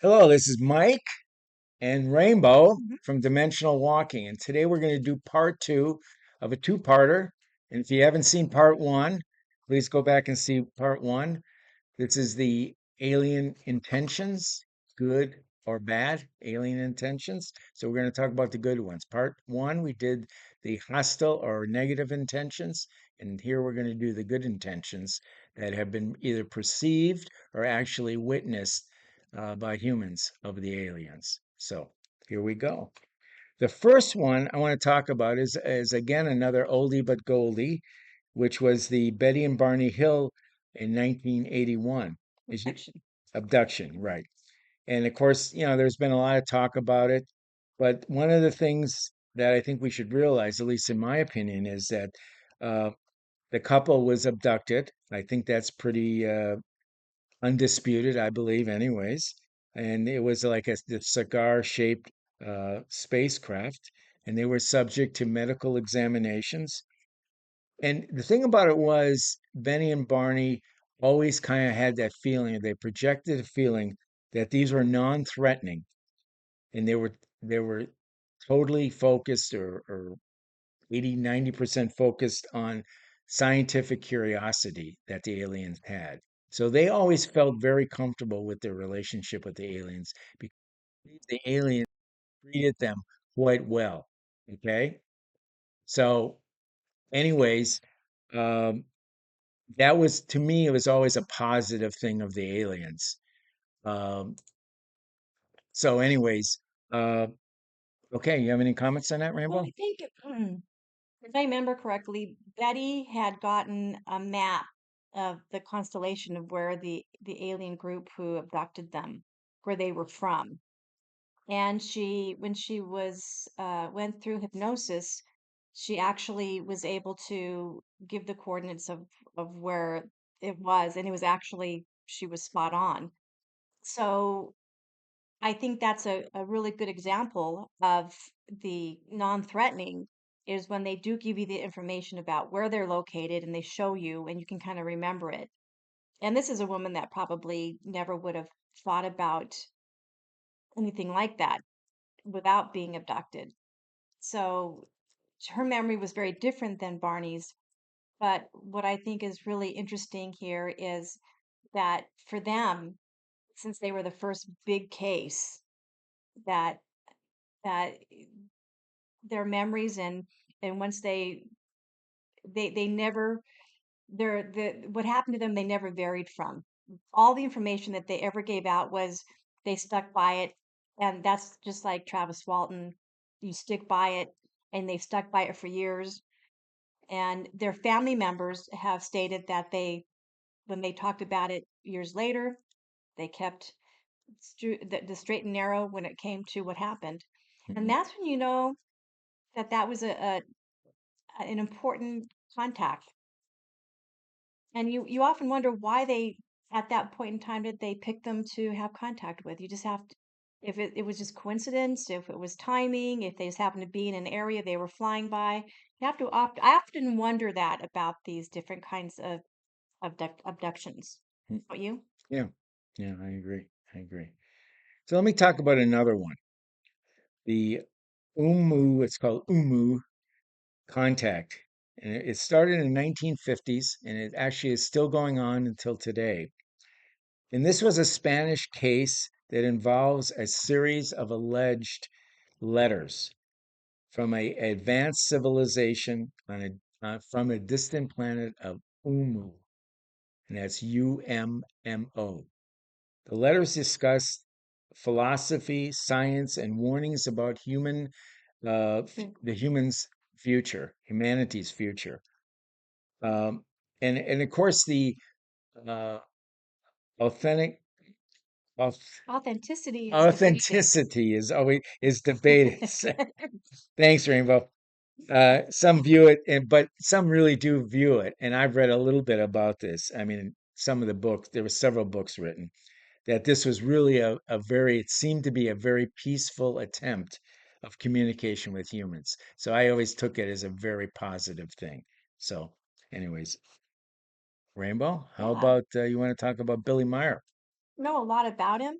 Hello, this is Mike and Rainbow Mhm. from Dimensional Walking. And today we're going to do part two of a two-parter. And if you haven't seen part one, please go back and see part one. This is the alien intentions, good or bad alien intentions. So we're going to talk about the good ones. Part one, we did the hostile or negative intentions. And here we're going to do the good intentions that have been either perceived or actually witnessed by humans of the aliens. So here we go. The first one I want to talk about is again another oldie but goldie, which was the Betty and Barney Hill in 1981. Is you, Action. abduction, right? And of course, there's been a lot of talk about it, but one of the things that I think we should realize, at least in my opinion, is that uh, the couple was abducted. I think that's pretty undisputed, I believe, anyways. And it was like the cigar-shaped spacecraft, and they were subject to medical examinations. And the thing about it was, Benny and Barney always kind of had that feeling. They projected a feeling that these were non-threatening, and they were totally focused or 80, 90% focused on scientific curiosity that the aliens had. So they always felt very comfortable with their relationship with the aliens because the aliens treated them quite well. Okay. So, anyways, um, that was to me, it was always a positive thing of the aliens. Um, so, anyways, uh, okay, you have any comments on that, Well, Rainbow? I think if I remember correctly, Betty had gotten a map of the constellation of where the alien group who abducted them, where they were from. And when she was went through hypnosis, she actually was able to give the coordinates of where it was, and it was actually she was spot on. So I think that's a really good example of the non-threatening is when they do give you the information about where they're located and they show you and you can kind of remember it. And this is a woman that probably never would have thought about anything like that without being abducted. So her memory was very different than Barney's. But what I think is really interesting here is that for them, since they were the first big case, that that their memories and once they never the what happened to them they never varied from all the information that they ever gave out was they stuck by it, and that's just like Travis Walton. You stick by it, and they've stuck by it for years, and their family members have stated that they when they talked about it years later they kept the straight and narrow when it came to what happened. And Mhm. that's when you know that that was an important contact. And you often wonder why they at that point in time did they pick them to have contact with. You just have to if it was just coincidence, if it was timing, if they just happened to be in an area they were flying by. You have to I often wonder that about these different kinds of abductions. Don't you? Yeah, yeah, I agree. I agree. So let me talk about another one. The it's called contact. And it started in the 1950s and it actually is still going on until today. And this was a Spanish case that involves a series of alleged letters from a advanced civilization from a distant planet of Umu, and that's UMMO. The letters discuss philosophy, science, and warnings about Mm. the human's future, humanity's future. Um, and of course, the uh, authentic auth- Authenticity is debated. authenticity is debated. Thanks, Rainbow. Some view it, but some really do view it. And I've read a little bit about this. I mean, some of the books, there were several books written that this was really it seemed to be a very peaceful attempt of communication with humans. So I always took it as a very positive thing. So, anyways, Rainbow, how Yeah. about you want to talk about Billy Meyer? Know a lot about him.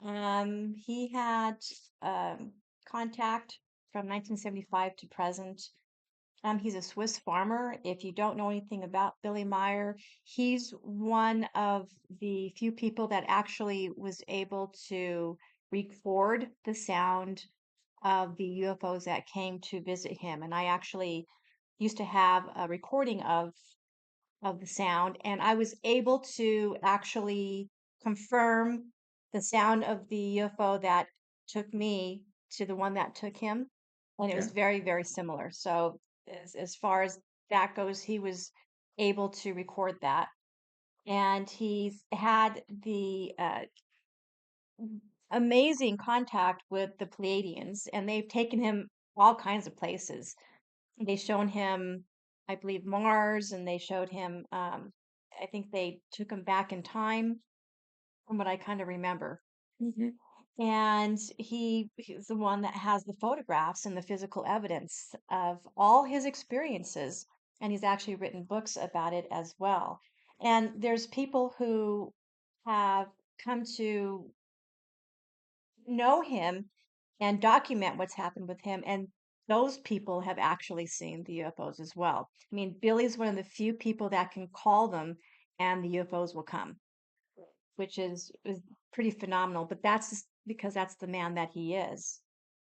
He had um, contact from 1975 to present. He's a Swiss farmer. If you don't know anything about Billy Meyer, he's one of the few people that actually was able to record the sound of the UFOs that came to visit him. And I actually used to have a recording of the sound, and I was able to actually confirm the sound of the UFO that took me to the one that took him, and it was Okay. very, very similar. So as far as that goes, he was able to record that, and he's had the amazing contact with the Pleiadians, and they've taken him all kinds of places. They shown him, I believe, Mars, and they showed him, I think they took him back in time, from what I kind of remember. Hmm. And he's the one that has the photographs and the physical evidence of all his experiences. And he's actually written books about it as well. And there's people who have come to know him and document what's happened with him. And those people have actually seen the UFOs as well. I mean, Billy's one of the few people that can call them and the UFOs will come, which is pretty phenomenal. But that's just because that's the man that he is.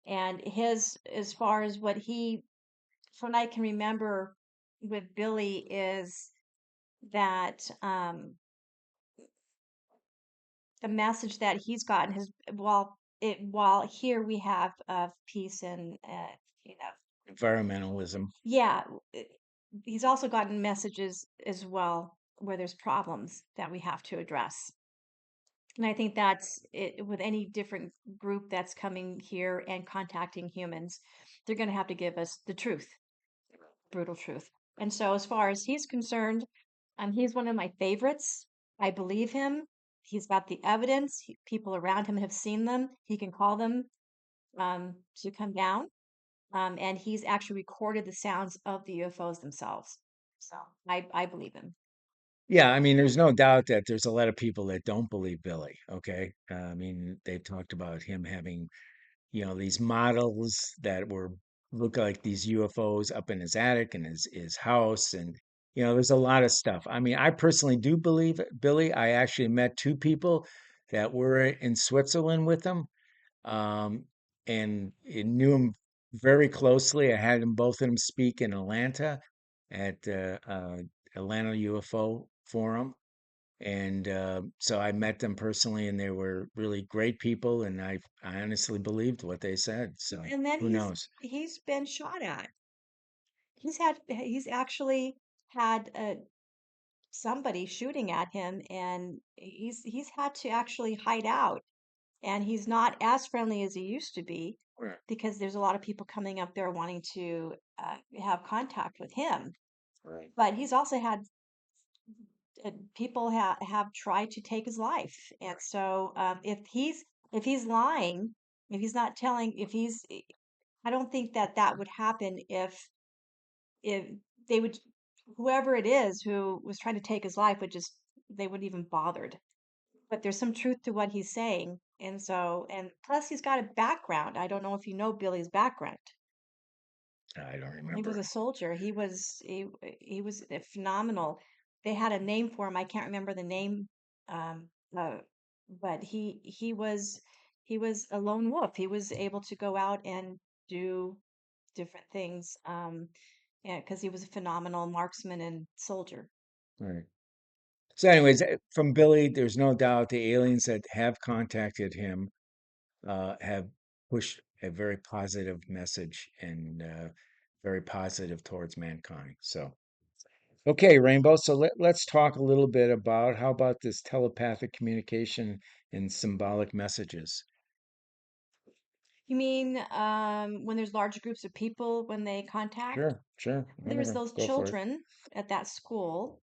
And his, as far as what he, from what I can remember with Billy, is that the message that he's gotten has, while here we have peace and you know, Environmentalism. yeah, he's also gotten messages as well where there's problems that we have to address. And I think that's it with any different group that's coming here and contacting humans, they're going to have to give us the truth, brutal truth. And so, as far as he's concerned, he's one of my favorites. I believe him. He's got the evidence. People around him have seen them. He can call them to come down. And he's actually recorded the sounds of the UFOs themselves. So I believe him. Yeah, I mean, there's no doubt that there's a lot of people that don't believe Billy. Okay. I mean, they've talked about him having, these models that were look like these UFOs up in his attic and his house. And, there's a lot of stuff. I mean, I personally do believe it, Billy. I actually met two people that were in Switzerland with him. Um, and knew him very closely. I had them both of them speak in Atlanta at Atlanta UFO Forum, and so I met them personally, and they were really great people, and I honestly believed what they said. So And then who knows? he's been shot at. He's actually had somebody shooting at him, and he's had to actually hide out, and he's not as friendly as he used to be Right. because there's a lot of people coming up there wanting to have contact with him. Right. But he's also had people have tried to take his life, and so if he's lying, if he's not telling, if he's, I don't think that that would happen if they would, whoever it is who was trying to take his life would just, they wouldn't even bothered. But there's some truth to what he's saying, and so, and plus he's got a background. I don't know if you know Billy's background. I don't He was remember. a soldier. He was phenomenal. They had a name for him. I can't remember the name, um, uh, but he was a lone wolf. He was able to go out and do different things. Yeah, because he was a phenomenal marksman and soldier. Right. So, anyways, from Billy, there's no doubt the aliens that have contacted him have pushed a very positive message and very positive towards mankind. So, okay, Rainbow. So let's talk a little bit about how about this telepathic communication and symbolic messages. You mean when there's large groups of people when they contact? Sure, sure, There's whatever. those Go for it. children at that school.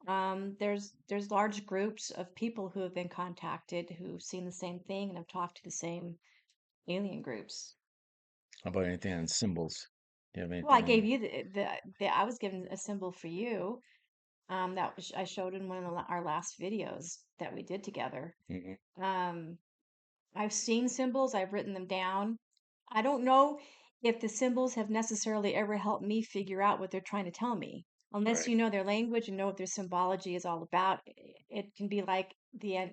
There's large groups of people who have been contacted who've seen the same thing and have talked to the same alien groups. How about anything on symbols? Do you have Well, I anything gave on? you the I was given a symbol for you. That was, I showed in one of our last videos that we did together. Mhm. Um, I've seen symbols, I've written them down. I don't know if the symbols have necessarily ever helped me figure out what they're trying to tell me. Unless Right. you know their language and know what their symbology is all about, it can be like the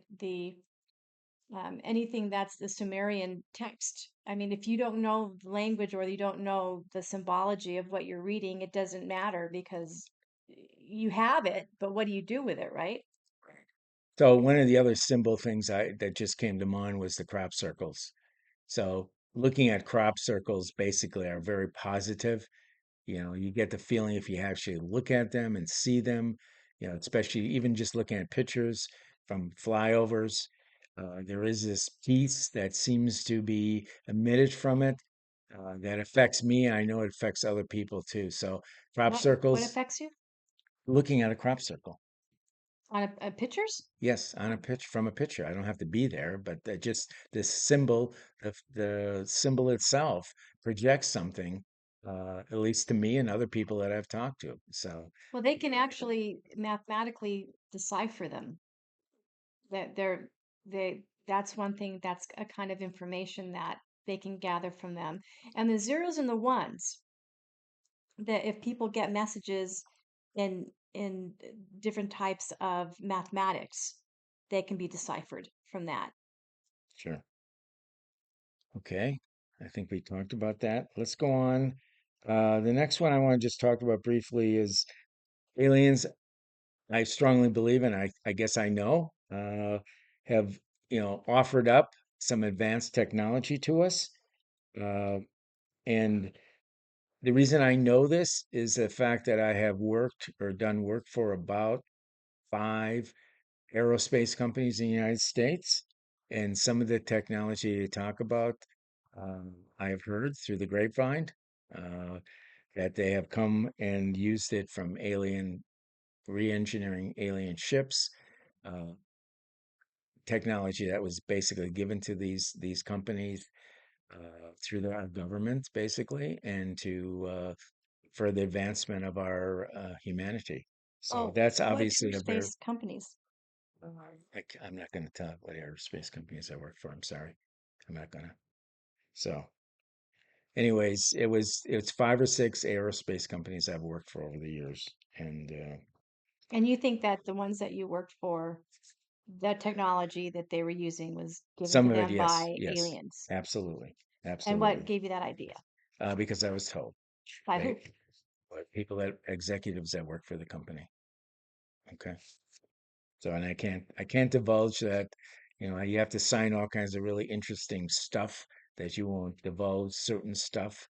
anything that's the Sumerian text. I mean, if you don't know the language or you don't know the symbology of what you're reading, it doesn't matter because you have it, but what do you do with it, right? So one of the other symbol things I that just came to mind was the crop circles. So looking at crop circles basically are very positive. You know, you get the feeling if you actually look at them and see them, you know, especially even just looking at pictures from flyovers, there is this peace that seems to be emitted from it that affects me. I know it affects other people too. So crop What circles, affects you looking at a crop circle. on pictures? Yes, on a pitch from a picture. I don't have to be there, but just this symbol, the symbol itself projects something, at least to me and other people that I've talked to. So, Well, they can actually mathematically decipher them. That that's one thing, that's a kind of information that they can gather from them. And the zeros and the ones, that if people get messages in different types of mathematics, they can be deciphered from that. sure. Okay. I think we talked about that. Let's go on. The next one I want to just talk about briefly is aliens. I strongly believe, and I guess I know, have, offered up some advanced technology to us. Uh, and The reason I know this is the fact that I have worked or done work for about five aerospace companies in the United States. And some of the technology they talk about, I have heard through the grapevine uh, that they have come and used it from re-engineering alien ships, uh, technology that was basically given to these companies through their government, basically, and to for the advancement of our humanity. So Oh, that's what obviously a very, aerospace companies? I'm not going to tell what aerospace companies I work for. I'm sorry. I'm not going to. So, anyways, it's five or six aerospace companies I've worked for over the years. And And you think that the ones that you worked for, the technology that they were using was given to some of it, them yes, by yes, aliens? absolutely. And what Absolutely. gave you that idea? Because I was told By they, who? people that executives that work for the company. Okay. So, and I can't divulge that, you have to sign all kinds of really interesting stuff that you won't divulge certain stuff.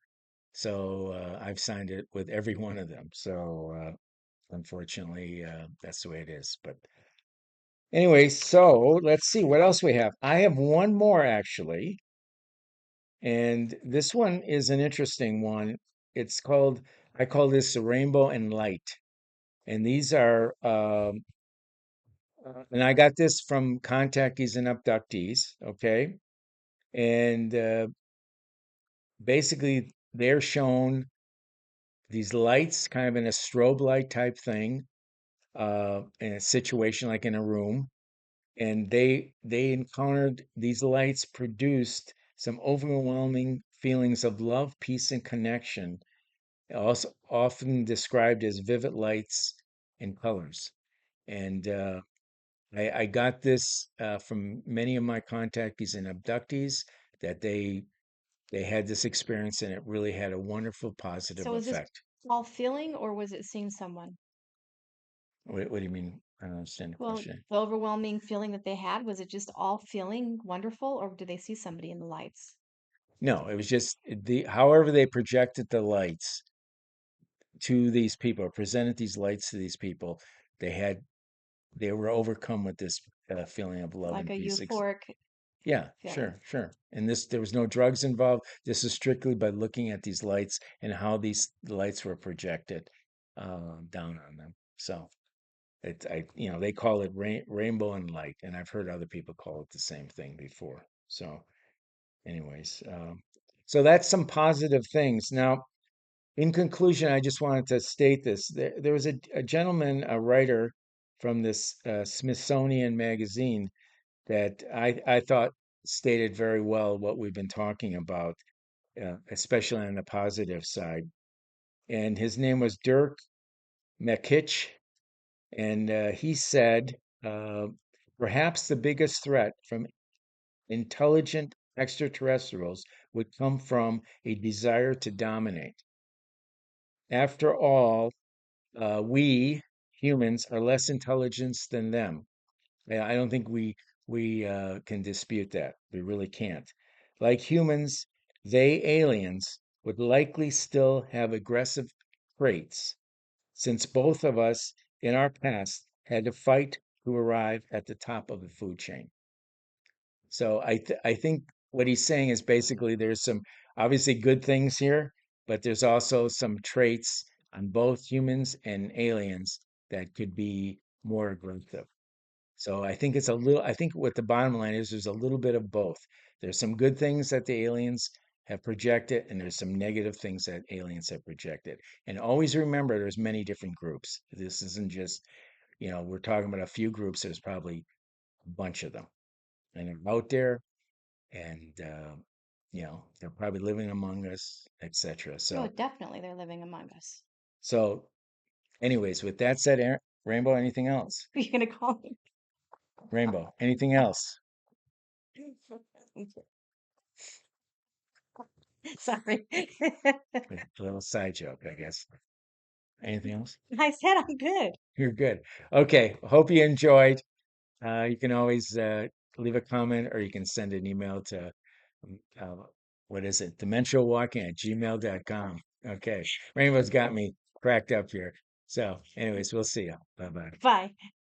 So, I've signed it with every one of them. So, unfortunately, that's the way it is. But anyway, so let's see what else we have. I have one more actually, and this one is an interesting one. It's called, I call this the rainbow and light. And these are, and I got this from contactees and abductees, okay? And basically, they're shown these lights kind of in a strobe light type thing, in a situation like in a room. And they encountered these lights produced some overwhelming feelings of love, peace, and connection, also often described as vivid lights and colors. And I got this from many of my contactees and abductees that they had this experience and it really had a wonderful positive So was this effect. all feeling or was it seeing someone? What do you mean? I don't understand the Well, question. the overwhelming feeling that they had, was it just all feeling wonderful or did they see somebody in the lights? No, it was just however they projected the lights to these people or presented these lights to these people, they had they were overcome with this feeling of love Like and a peace. euphoric Yeah, feeling. sure, sure. And there was no drugs involved. This is strictly by looking at these lights and how these lights were projected down on them. So they call it rainbow and light, and I've heard other people call it the same thing before. So, anyways, so that's some positive things. Now, in conclusion, I just wanted to state this. There was a gentleman, a writer from this Smithsonian magazine that I thought stated very well what we've been talking about, especially on the positive side. And his name was Dirk Mekich, and he said, uh, perhaps the biggest threat from intelligent extraterrestrials would come from a desire to dominate. After all, we humans are less intelligent than them. I don't think we can dispute that. We really can't. Like humans, they aliens would likely still have aggressive traits, since both of us in our past had to fight to arrive at the top of the food chain. So I think what he's saying is basically there's some obviously good things here, but there's also some traits on both humans and aliens that could be more aggressive. So I think what the bottom line is, there's a little bit of both. There's some good things that the aliens have projected, and there's some negative things that aliens have projected. And always remember, there's many different groups. This isn't just, we're talking about a few groups. There's probably a bunch of them, and they're out there, and they're probably living among us, etc. Oh, So, definitely, they're living among us. so, anyways, with that said, Rainbow, anything else? Are you gonna call me? Rainbow, anything else? Sorry. A little side joke, I guess. Anything else? I said I'm good. You're good. Okay. Hope you enjoyed. You can always leave a comment or you can send an email to, what is it? Dementialwalking@gmail.com. Okay. Rainbow's got me cracked up here. So, anyways, we'll see you. Bye bye. Bye.